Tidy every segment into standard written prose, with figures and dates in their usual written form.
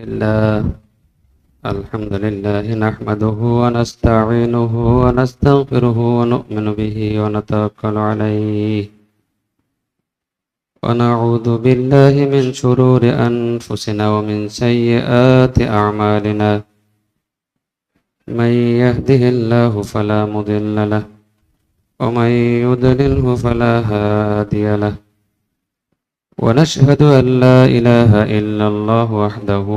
لله الحمد لله نحمده ونستعينه ونستغفره ونؤمن به ونتوكل عليه ونعوذ بالله من شرور أنفسنا ومن سيئات أعمالنا من يهده الله فلا مضل له ومن يضلله فلا هادي له ونشهد أن لا إله إلا الله وحده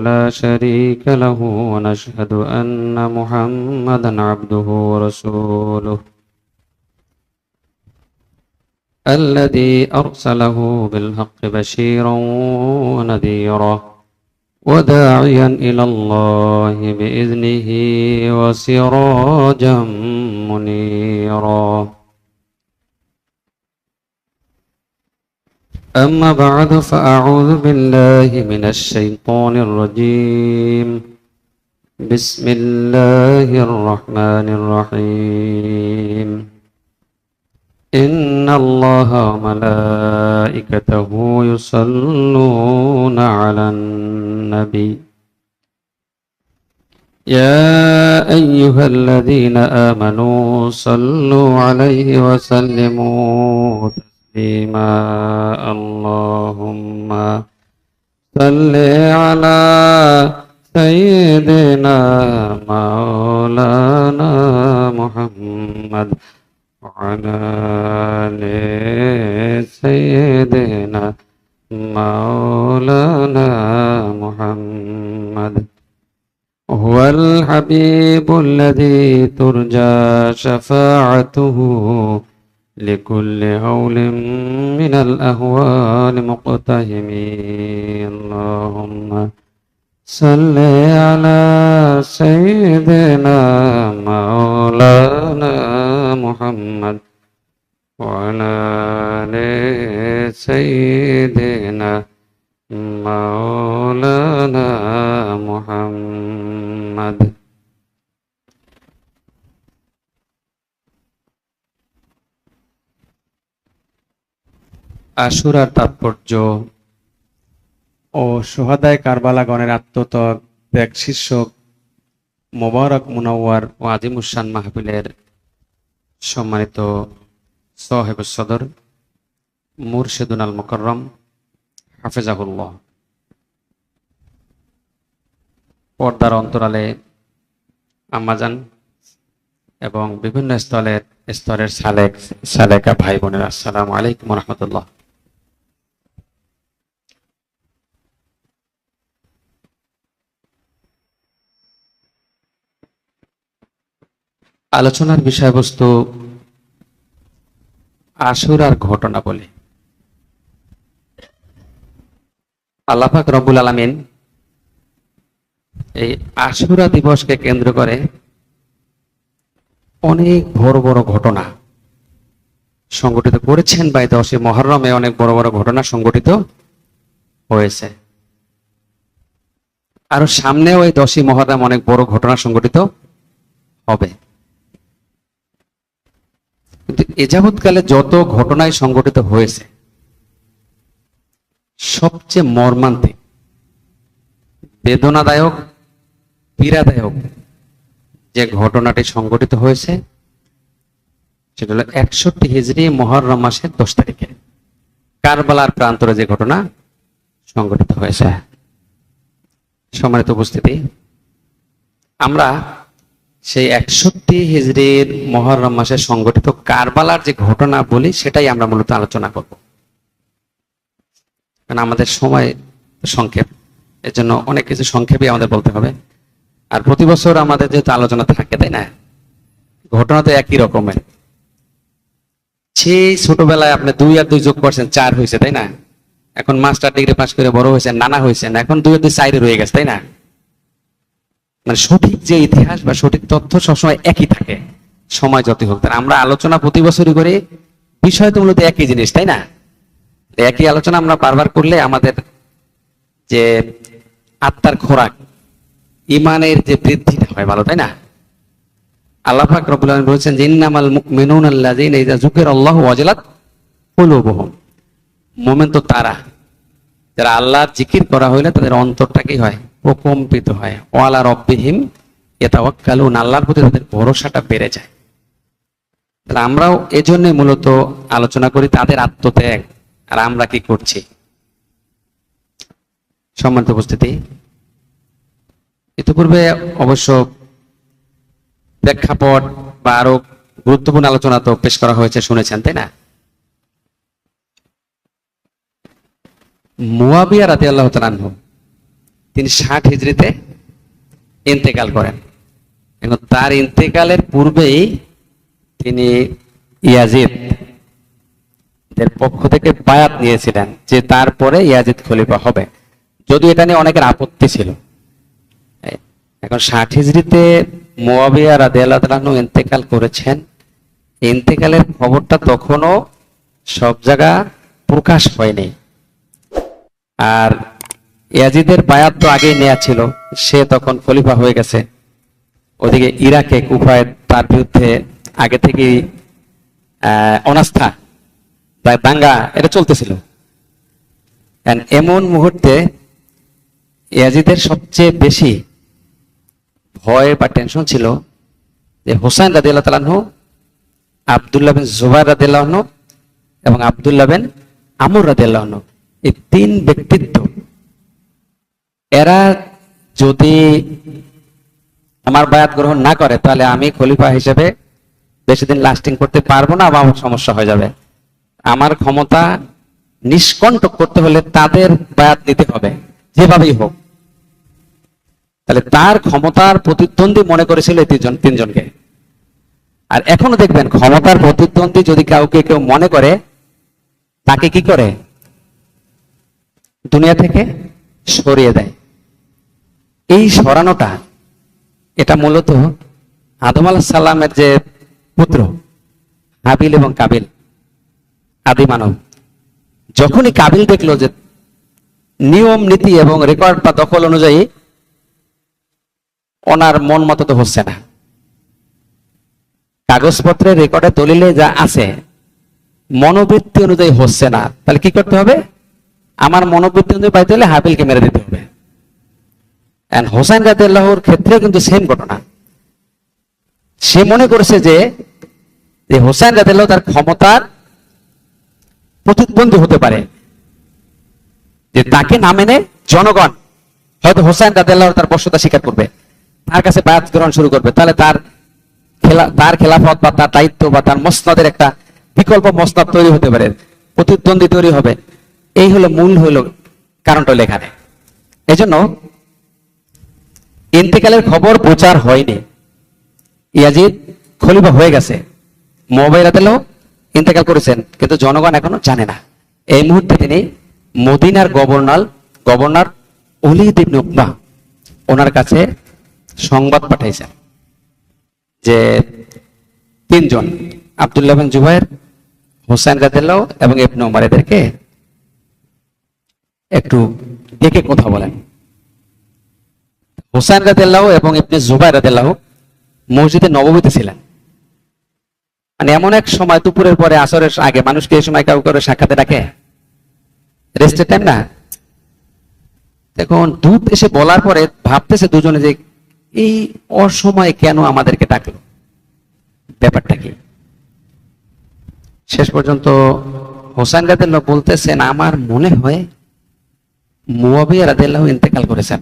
لا شريك له ونشهد أن محمدا عبده ورسوله الذي أرسله بالحق بشيرا ونذيرا وداعيا إلى الله بإذنه وسراجا منيرا أما بعد فأعوذ بالله من الشيطان الرجيم بسم الله الرحمن الرحيم إن الله وملائكته يصلون على النبي يا أيها الذين آمنوا صلوا عليه وسلموا تسليما اللهم صل على سيدنا مولانا محمد وعلى آل سيدنا مولانا محمد هو الحبيب الذي ترجى شفاعته لكل هول من الأهوال مقتهمين اللهم صل على سيدنا مولانا محمد وعلى آل سيدنا مولانا محمد আশুরার তাৎপর্য ও শুহাদায়ে কারবালাগণের আত্মত্যাগ ত্যাগ শীর্ষক মোবারক মুনাওয়ার ও আজিমুশান মাহফিলের সম্মানিত সাহেবুস সদর মুরশেদুন আল মুকাররম হাফেজাহুল্লাহ, পর্দার অন্তরালে আম্মাজান এবং বিভিন্ন স্তরের সালেকা ভাই বোনেরা, আসসালামু আলাইকুম ওয়া রাহমাতুল্লাহ। আলোচনার বিষয়বস্তু আশুরার ঘটনা বলে। আল্লাহ পাক রব্বুল আলামিন এই আশুরা দিবসকে কেন্দ্র করে অনেক বড় বড় ঘটনা সংগঠিত করেছেন। বা 10 মুহররমে অনেক বড় বড় ঘটনা সংগঠিত হয়েছে, আরো সামনেও এই 10 মুহররম অনেক বড় ঘটনা সংগঠিত হবে। কিন্তু এ যাবৎকালে যত ঘটনায় সংগঠিত হয়েছে, সবচেয়ে মর্মান্তিক, বেদনাদায়ক, পীড়াদায়ক যে ঘটনাটি সংগঠিত হয়েছে সেটা হলো 61 হিজরি মুহররম মাসের 10 তারিখে কারবালার প্রান্তরে যে ঘটনা সংগঠিত হয়েছে। সম্মানিত উপস্থিতি, আমরা সেই 61 হিজরির মুহররম মাসে সংগঠিত কারবালার যে ঘটনা বলি সেটাই আমরা মূলত আলোচনা করব, কারণ আমাদের সময় সংক্ষেপ, এর জন্য অনেক কিছু সংক্ষেপে আমাদের বলতে হবে। আর প্রতি বছর আমাদের যেহেতু আলোচনা থাকে, তাই না, ঘটনা তো একই রকমের। সেই ছোটবেলায় আপনি 2 আর 2 যোগ করছেন 4 হয়েছে, তাই না? এখন মাস্টার ডিগ্রি পাস করে বড় হয়েছেন, নানা হয়েছেন, এখন 2 আর 2 4 রয়ে গেছে, তাই না? মানে সঠিক যে ইতিহাস বা সঠিক তথ্য সবসময় একই থাকে, সময় যতই হোক। আমরা আলোচনা প্রতি বছরই করি, বিষয় তো মূলত একই জিনিস, তাই না? একই আলোচনা আমরা বারবার করলে আমাদের যে আত্মার খোরাক, ইমানের যে বৃদ্ধিটা হয় ভালো, তাই না? আল্লাহ পাক রব্বুল আলামিন বলেছেন যে ইন্নামাল মুমিনুনা আল্লাযীনা ইযা যুকিরাল্লাহু ওয়াজিলাত কুলুবুহুম। মুমিন তো তারা যারা আল্লাহর জিকির করা হইলে তাদের অন্তরটা কি হয়, প্রকম্পিত হয়। ওয়ালা রব্বিহিম ইয়াতাওয়াক্কালুন, আল্লাহর প্রতি তাদের ভরসাটা বেড়ে যায়। তাহলে আমরাও এজন্য মূলত আলোচনা করি তাদের আত্মত্যাগ, আর আমরা কি করছি। সম্মানিত উপস্থিতি, ইতিপূর্বে অবশ্য প্রেক্ষাপট বা আরো গুরুত্বপূর্ণ আলোচনা তো পেশ করা হয়েছে, শুনেছেন তাই না। মুয়াবিয়া রাদিয়াল্লাহু তাআলা আনহু তিনি 60 হিজরিতে ইন্তেকাল করেন। এবং তার ইন্তেকালের পূর্বেই তিনি ইয়াজিদ এর পক্ষ থেকে বায়াত নিয়েছিলেন যে তারপরে ইয়াজিদ খলিফা হবে, যদিও এটা নিয়ে অনেকের আপত্তি ছিল। এখন 60 হিজরিতে মুয়াবিয়া রাদিয়াল্লাহু তাআলা আনহু ইন্তেকাল করেছেন। ইন্তেকালের খবরটা তখনও সব জায়গা প্রকাশ হয়নি। আর ইয়াজিদের বায়াত তো আগেই নেওয়া ছিল, সে তখন খলিফা হয়ে গেছে। ওদিকে ইরাকে কুফায় তার বিরুদ্ধে আগে থেকেই অনাস্থা বা দাঙ্গা এটা চলতেছিল। এমন মুহূর্তে ইয়াজিদের সবচেয়ে বেশি ভয় বা টেনশন ছিল যে হুসাইন রাদিয়াল্লাহু তাআলা আনহু, আব্দুল্লাহ বিন জুবাইর রাদিয়াল্লাহু আনহু এবং আব্দুল্লাহ বিন আমর রাদিয়াল্লাহু আনহু, এই 3 ব্যক্তিত্ব, এরা যদি আমার বায়াত গ্রহণ না করে তাহলে আমি খলিফা হিসেবে বেশি দিন লাস্টিং করতে পারবো না বা আমার সমস্যা হয়ে যাবে। আমার ক্ষমতা নিষ্কণ্টক করতে হলে তাদের বায়াত নিতে হবে যেভাবেই হোক। তাহলে তার ক্ষমতার প্রতিদ্বন্দ্বী মনে করেছিল এই তিনজনকে। আর এখনো দেখবেন ক্ষমতার প্রতিদ্বন্দ্বী যদি কাউকে কেউ মনে করে, তাকে কি করে, দুনিয়া থেকে সরিয়ে দেয়। এই সরানোটা এটা মূলত আদম আলাইহিস সালামের যে পুত্র হাবিল এবং কাবিল, আদি মানব, যখনই কাবিল দেখলো যে নিয়ম নীতি এবং রেকর্ড বা দখল অনুযায়ী ওনার মন মতো তো হচ্ছে না, কাগজপত্রের রেকর্ডে দলিলে যা আছে মনোবৃত্তি অনুযায়ী হচ্ছে না, তাহলে কি করতে হবে, আমার মনোবৃত্তি অনুযায়ী পাইতে হলে হাবিলকে মেরে দিতে হবে। হোসেন রাদিয়াল্লাহুর ক্ষেত্রে কিন্তু সেম ঘটনা। সে মনে করেছে যে হোসেন রাদিয়াল্লাহু তার ক্ষমতার প্রতিদ্বন্দ্বী হতে পারে, যে তাকে না মেনে জনগণ হয়তো হোসেন রাদিয়াল্লাহু তার বশ্যতা স্বীকার করবে, তার কাছে বায়াত গ্রহণ শুরু করবে, তাহলে তার খেলাফত বা তার দায়িত্ব বা তার মসনদের একটা বিকল্প মসনদ তৈরি হতে পারে, প্রতিদ্বন্দ্বী তৈরি হবে। এই হলো মূল হলো কারণটা লেখানে। এই জন্য ইন্তেকালের খবর প্রচার হয়নি, ইয়াজিদ খলিফা হয়ে গেছে, মুয়াবিয়া রাদিয়াল্লাহু ইন্তেকাল করেছেন, কিন্তু জনগণ এখনো জানে না। এই মুহূর্তে তিনি মদিনার গভর্নর ওলীদ ইবনে উকবা ওনার কাছে সংবাদ পাঠাইছেন যে 3 জন আব্দুল্লাহ বিন জুবাইর, হুসাইন রাদিয়াল্লাহু এবং ইবনে উমর এদেরকে একটু ডেকে কথা বলেন। হুসাইন রাদিয়াল্লাহু এবং ইবনে জুবাইর রাদিয়াল্লাহু মসজিদে নববীতে ছিলেন। মানে এমন এক সময় দুপুরের পরে আসরের আগে, মানুষকে এই সময় কাউকে সাক্ষাতে ডাকে, রেস্টের টাইম না। এখন দূত এসে বলার পরে ভাবতেছে দুজনে যে এই অসময়ে কেন আমাদেরকে ডাকলো, ব্যাপারটা কি। শেষ পর্যন্ত হোসেন রাদিয়াল্লাহু বলতেছেন, আমার মনে হয় মুয়াবিয়া রাদিয়াল্লাহু ইন্তেকাল করেছেন,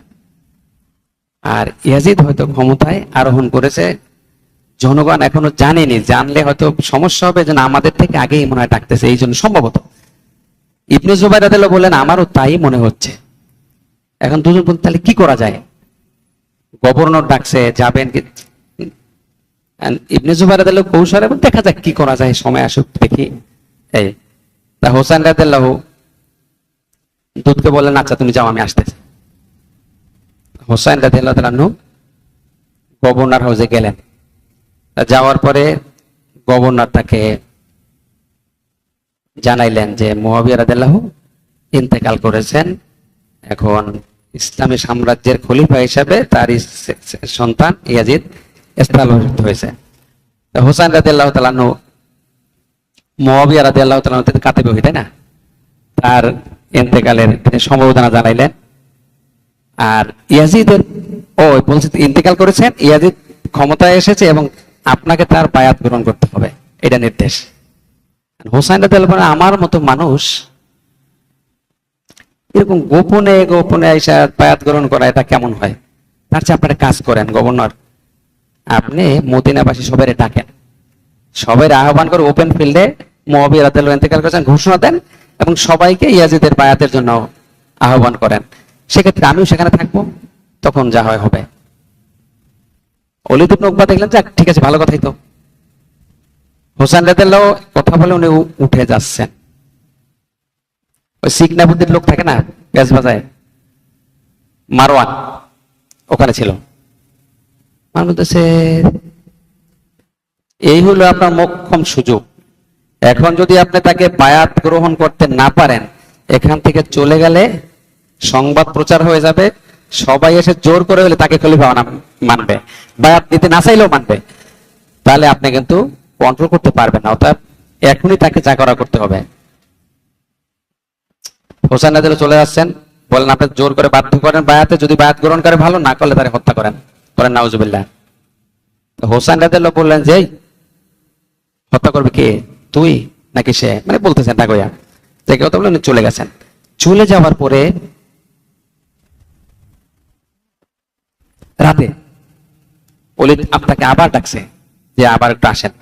আর ইয়াজিদ হয়তো ক্ষমতায় আরোহণ করেছে, জনগণ এখনো জানেনি, জানলে হয়তো সমস্যা হবে, যেন আমাদের থেকে আগেই মনে হয় ডাকতেছে, এই জন্য সম্ভবত। ইবনে জুবাইর রাদিয়াল্লাহু বললেন, আমারও তাই মনে হচ্ছে। এখন দুজন বলতে তাহলে কি করা যায়, গভর্নর ডাকছে, যাবেন কি। ইবনে জুবাইর রাদিয়াল্লাহু কৌশলে দেখা যাক কি করা যায়, সময় আসুক দেখি। এই তা হোসেন রাদিয়াল্লাহু দূতকে বললেন, আচ্ছা তুমি যাও, আমি আসতেছি। হোসেন রাদিয়াল্লাহু তাআলা গভর্নর হাউসে গেলেন। যাওয়ার পরে গভর্নর তাকে জানাইলেন যে মুয়াবিয়া রাদিয়াল্লাহু ইন্তেকাল করেছেন, এখন ইসলামী সাম্রাজ্যের খলিফা হিসাবে তার সন্তান ইয়াজিদ স্থানান্তরিত হয়েছে। হোসেন রাদিয়াল্লাহু তাআলা মুয়াবিয়া রাদিয়াল্লাহু তাআলা কাতিবে হই, তাই না, তার ইন্তেকালের তিনি সমবেদনা জানাইলেন। আর ইয়াজিদের বলছে ইন্তেকাল করেছেন, ইয়াজিদ ক্ষমতায় এসেছে এবং আপনাকে তার বায়াত গ্রহণ করতে হবে, এটা নির্দেশ। হোসাইন রাদিয়াল্লাহু আনহু আমার মতো মানুষ এরকম গোপনে গোপনে এসে বায়াত গ্রহণ করা এটা কেমন হয়? তার চেয়ে আপনারা কাজ করেন গভর্নর, আপনি মদিনাবাসী সবাই ডাকেন, সবাই আহ্বান করে ওপেন ফিল্ডে মুআবিয়া রাদিয়াল্লাহু আনহু ইন্তেকাল করেছেন ঘোষণা দেন এবং সবাইকে ইয়াজিদের বায়াতের জন্য আহ্বান করেন। সেক্ষেত্রে আমিও সেখানে থাকবো, তখন যা হয় হবে। ওলীদ ইবনে উকবা দেখলেন যে ঠিক আছে, ভালো কথাই তো। হোসেন রাদিয়াল্লাহু কথা বলে উনি উঠে যাচ্ছেন। ওই সিকনাবুদ্দিন লোক থাকে না পেঁচ বাজায়, মারওয়ান ওখানে ছিল। আমার বলতেছে এই হলো আপনার মোক্ষম সুযোগ, এখন যদি আপনি তাকে বায়াত গ্রহণ করতে না পারেন, এখান থেকে চলে গেলে সংবাদ প্রচার হয়ে যাবে, সবাই এসে জোর করে হলে তাকে খলিফা মানবে, বায়াত দিতে না চাইলেও মানবে, তাহলে আপনি কিন্তু কন্ট্রোল করতে পারবেন না, অর্থাৎ এখনই তাকে যা করা করতে হবে। হোসেন রাদিয়াল্লাহু চলে যাচ্ছেন, বলেন আপনি জোর করে বাধ্য করেন বায়াতে, যদি বায়াত গ্রহণ করে ভালো, না করলে তাকে হত্যা করেন, নাউজুবিল্লাহ। হোসেন রাদিয়াল্লাহু বললেন যে হত্যা করবে কে, তুই নাকি সে, মানে বলতেছেন তা কইয়া থেকে কথা বলে উনি চলে গেছেন। চলে যাওয়ার পরে রাতে ওলীদ আপনাকে আবার ডাকছে যে আবার একটু আসেন।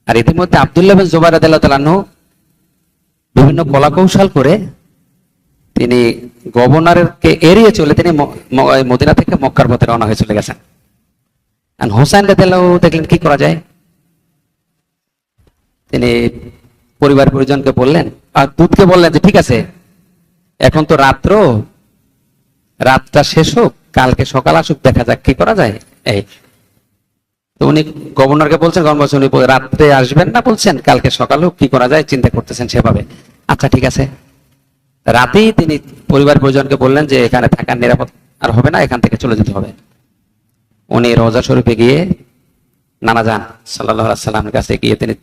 আর ইতিমধ্যে আব্দুল্লাহ বিন জুবাইর রাদিয়াল্লাহু তাআলা আনহু বিভিন্ন কলাকৌশল করে তিনি গভর্নরকে এড়িয়ে চলে তিনি মদিনা থেকে মক্কার পথে রওনা হয়ে চলে গেছেন। আর হোসেন রাদিয়াল্লাহু দেখলেন কি করা যায়, তিনি পরিবার পরিজনকে বললেন আর দূতকে বললেন যে ঠিক আছে, এখন তো রাতটা শেষ হোক, কালকে সকাল আসুক, দেখা যাক কি করা যায়। এই তো উনি গভর্নরকে বলছেন, গভর্নর বলছেন উনি রাত্রে আসবেন না, বলছেন কালকে সকাল হোক, কি করা যায় চিন্তা করতেছেন সেভাবে। আচ্ছা ঠিক আছে। রাতেই তিনি পরিবার পরিজনকে বললেন যে এখানে থাকার নিরাপদ আর হবে না, এখান থেকে চলে যেতে হবে। উনি রওজা শরীফে গিয়ে নানা যান সাল্লাল্লাহু আলাইহি সাল্লামের কাছে গিয়ে তিনি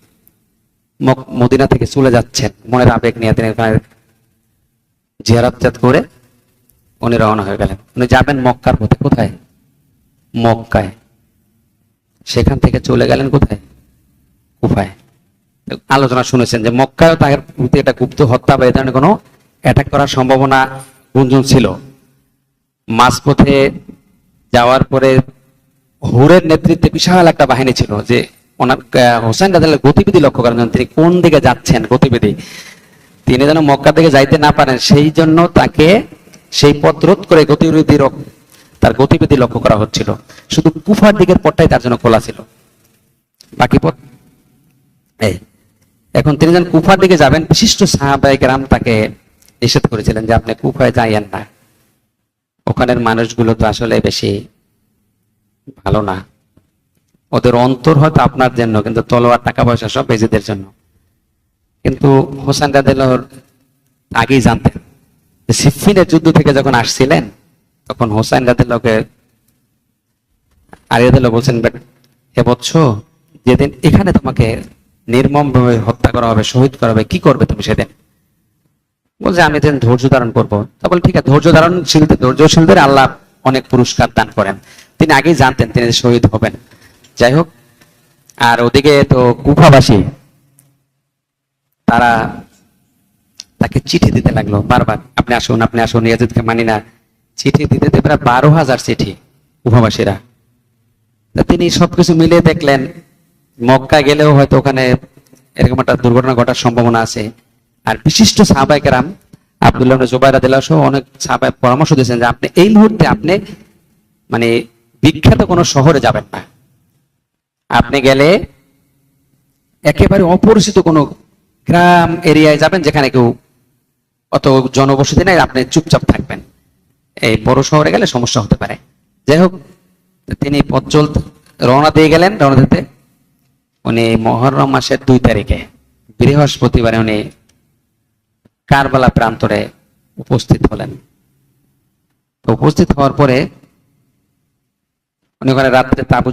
মদিনা থেকে চলে যাচ্ছেন, মনের আবেগ নিয়ে তিনি জিয়ারত করে উনি রওনা হয়ে গেলেন। উনি যাবেন মক্কার পথে, কোথায়? মক্কায়। সেখান থেকে চলে গেলেন কোথায়? কুফায়। আলোচনা শুনেছেন যে মক্কায় তার প্রতি একটা গুপ্ত হত্যা বা এ ধরনের কোনো অ্যাটাক করার সম্ভাবনা গুঞ্জন ছিল। মাঝপথে যাওয়ার পরে হুরের নেতৃত্বে বিশাল একটা বাহিনী ছিল, যে ওনার হোসেন রাদিয়াল্লাহু গতিবিধি লক্ষ্য করেন, তিনি কোন দিকে যাচ্ছেন গতিবিধি, তিনি যেন মক্কা থেকে যাইতে না পারেন, সেই জন্য তাকে সেই পথ রোধ করে তার গতিবিধি লক্ষ্য করা হচ্ছিল। শুধু কুফার দিকের পথটাই তার জন্য খোলা ছিল, বাকি পথ এখন তিনি যেন কুফার দিকে যাবেন, বিশিষ্ট সাহাবায়ে কেরাম তাকে নিষেধ করেছিলেন যে আপনি কুফায় যাইয়েন না, ওখানের মানুষগুলো তো আসলে বেশি ভালো না, ওদের অন্তর হয়তো আপনার জন্য, কিন্তু তলোয়ার টাকা পয়সা সব বেজিদের জন্য। কিন্তু হোসেন রাদিয়াল্লাহু আগেই জানতেন যে সিফফিনের যুদ্ধ থেকে যখন আসছিলেন, তখন হোসেন রাদিয়াল্লাহুকে আলী রাদিয়াল্লাহু বলছেন, হে বৎস, যেদিন এখানে তোমাকে নির্মমভাবে হত্যা করা হবে, শহীদ করা হবে, কি করবে তুমি সেদিন? বলছে আমি যেদিন ধৈর্য ধারণ করবো। তা বলে ঠিক আছে, ধৈর্যশীলদের আল্লাহ অনেক পুরস্কার দান করেন। তিনি আগেই জানতেন তিনি শহীদ হবেন। যাই হোক, আর ওদিকে তো কুফাবাসী তারা তাকে চিঠি দিতে লাগলো বারবার, আপনি আসুন আপনি আসুন, ইয়াজিদকে মানি না। চিঠি দিতে প্রায় 12,000 চিঠি কুফাবাসীরা। তিনি সবকিছু মিলিয়ে দেখলেন মক্কা গেলেও হয়তো ওখানে এরকম একটা দুর্ঘটনা ঘটার সম্ভাবনা আছে। আর বিশিষ্ট সাহাবায়ে কেরাম আব্দুল্লাহ ইবনে জুবাইর রাদিয়াল্লাহু আনহু অনেক সাহাবায়ে পরামর্শ দিয়েছেন যে আপনি এই মুহূর্তে আপনি মানে বিখ্যাত কোনো শহরে যাবেন না, আপনি গেলে একেবারে অপরিচিত কোনো গ্রাম এরিয়ায় যাবেন যেখানে কেউ অত জনবসতি নাই, আপনি চুপচাপ থাকবেন, এই বড় শহরে গেলে সমস্যা হতে পারে। যাই হোক, তিনি পথ চলতে রওনা দিয়ে গেলেন। রওনা দিতে উনি মুহররম মাসের 2 তারিখে বৃহস্পতিবারে উনি কারবালা প্রান্তরে উপস্থিত হলেন। তো উপস্থিত হওয়ার পরে উনি ওখানে রাত্রে তাবু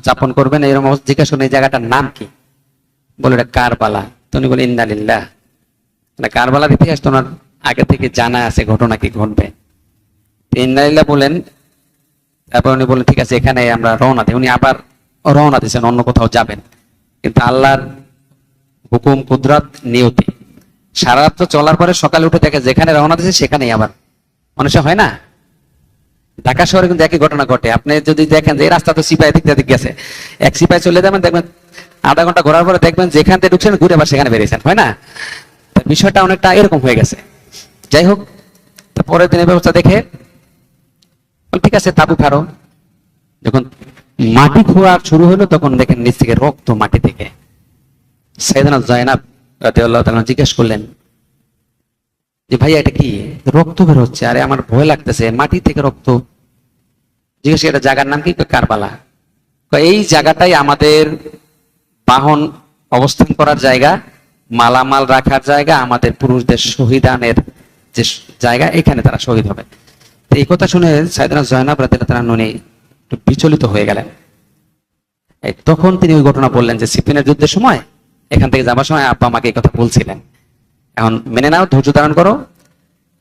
যাপন করবেন, এরকম জিজ্ঞাসা করেন এই জায়গাটার নাম কি? বলে এটা কারবালা। তো উনি বলে ইন্না লিল্লাহ, কারবালার ইতিহাস তো ওনার আগে থেকে জানা আছে ঘটনা কি ঘটবে। ইন্নালিল্লাহ বলেন, তারপর উনি বলেন ঠিক আছে এখানে আমরা রওনা দিই। উনি আবার রওনা দিয়েছেন, অন্য কোথাও যাবেন, কিন্তু আল্লাহর হুকুম, কুদরত, নিয়তি, সারা রাত তো চলার পরে সকালে উঠে দেখে যেখানে রওনা দিয়েছে সেখানেই আবার। মানুষের হয় না, ঢাকা শহরে কিন্তু একই ঘটনা ঘটে। আপনি যদি দেখেন যে এই রাস্তা তো সিপাহী দিক দিয়ে গেছে, এক সিপাহী চলে যাবেন, দেখবেন আধা ঘন্টা ঘোরার পরে দেখবেন যেখান থেকে ঢুকছেন ঘুরে আবার সেখানে বেরিয়েছেন, হয় না? তো বিষয়টা অনেকটা এরকম হয়ে গেছে। যাই হোক, পরের দিনের ব্যবস্থা দেখে ঠিক আছে তাবু ফারো। যখন মাটি খোঁড়া শুরু হলো তখন দেখেন নিচ থেকে রক্ত, মাটি থেকে। সাইয়েদনা জয়নাব রাদিয়াল্লাহু তাআলা জিজ্ঞেস করলেন যে ভাইয়া এটা কি, রক্ত বের হচ্ছে। আরে আমার ভয় লাগতেছে, মাটি থেকে রক্ত। জিজ্ঞেস এটা জায়গার নাম কি? কারবালা। এই জায়গাটাই আমাদের বাহন অবস্থান করার জায়গা, মালামাল রাখার জায়গা, আমাদের পুরুষদের শহীদানের যে জায়গা, এখানে তারা শহীদ হবে। তো এই কথা শুনে সাইয়েদনা জয়নাব রাদিয়াল্লাহু তাআলা উনি একটু বিচলিত হয়ে গেলেন। তখন তিনি ওই ঘটনা বললেন যে সিফিনের যুদ্ধের সময় এখান থেকে যাবার সময় আব্বা আমাকে এই কথা বলছিলেন। এখন মেনে নাও, ধৈর্য ধারণ করো,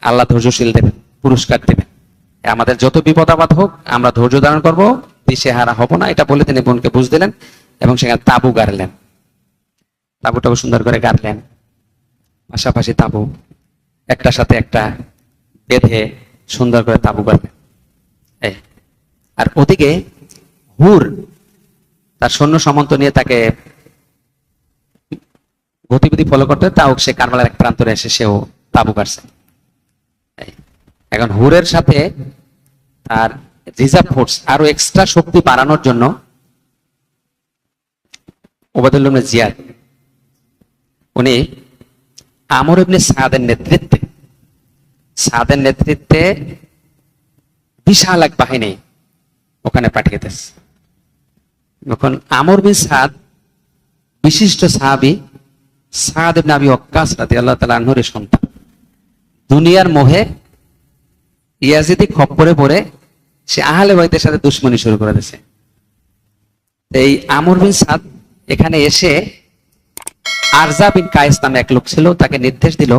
আল্লাহ ধৈর্যশীল দেবেন, পুরস্কার দেবেন। আমাদের যত বিপদ আপদ হোক আমরা ধৈর্য ধারণ করবো, দিশেহারা হব না, এটা বলে তিনি বোনকে বুঝ দিলেন এবং সেখানে তাবু গাড়লেন। তাবুটাও সুন্দর করে গাড়লেন, পাশাপাশি তাবু একটার সাথে একটা বেঁধে সুন্দর করে তাবু গাড়লেন। আর ওদিকে হুর তার সৈন্য সামন্ত নিয়ে তাকে গতিবিধি ফলো করতে, তাও সে কারবালার এক প্রান্তরে এসে সেও তাবু কাটছে। এখন হুরের সাথে তার রিজার্ভ ফোর্স আরো এক্সট্রা শক্তি বাড়ানোর জন্য ওবায়দুল্লাহ ইবনে জিয়াদ উনি আমর ইবনে সাদের নেতৃত্বে বিশাল এক বাহিনী ওখানে পাঠিয়ে দিয়েছে। এখন আমর বিন সাদ বিশিষ্ট সাহাবী, সাদ ইবনে আবি ওয়াক্কাস রাদিয়াল্লাহু তাআলা আনহুর সন্তান। দুনিয়ার মোহে ইয়াজিদি খপ্পরে পড়ে সে আহলে বাইতের সাথে দুশমনি শুরু করে দিয়েছে। এই আমর বিন সাদ এখানে এসে আরজা বিন কায়েস নামে এক লোক ছিল, তাকে নির্দেশ দিল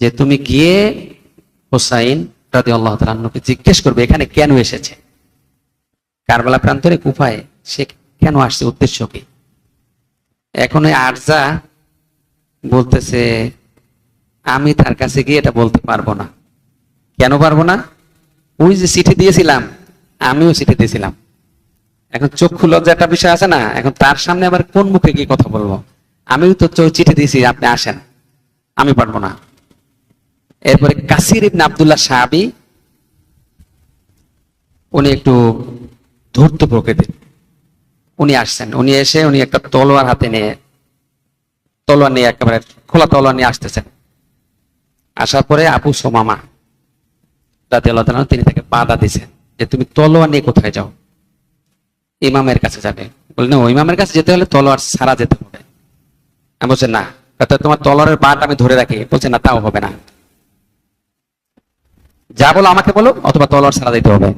যে তুমি গিয়ে হুসাইন রাদিয়াল্লাহু তাআলা আনহুকে জিজ্ঞেস করবে এখানে কেন এসেছে, কারবালা প্রান্তরে কুফায় সে কেন আসছে, উদ্দেশ্য কি। এখন ওই আরজা বলতেছে আমি তার কাছে গিয়ে এটা বলতে পারবো না। কেন পারবো না? ওই যে চিঠি দিয়েছিলাম, আমিও চিঠি দিয়েছিলাম। এখন চক্ষু লজ্জা একটা বিষয় আছে না, এখন তার সামনে আবার কোন মুখে গিয়ে কথা বলবো, আমিও তো চিঠি দিয়েছি, আপনি আসেন, আমি পারবো না। এরপরে কাসির ইবনে আব্দুল্লাহ সাহাবী, উনি একটু ধূর্ত প্রকৃতির, উনি আসছেন। উনি এসে উনি একটা তলোয়ার হাতে নিয়ে, তলোয়ার নিয়ে একেবারে খোলা তলোয়ার নিয়ে আসতেছেন। আসার পরে আবু সুমামা রাদিয়াল্লাহু তাআলা তিনি তাকে বাধা দিয়েছেন যে তুমি তলোয়ার নিয়ে কোথায় যাও, ইমামের কাছে যাবে। বললেন ওই ইমামের কাছে যেতে হলে তলোয়ার ছাড়া যেতে হবে। আমি বলছি না, তোমার তলোয়ারের বাট আমি ধরে রাখি। বলছে না, তাও হবে না, যা বলো আমাকে বলো, অথবা তলোয়ার ছাড়া দিতে হবে।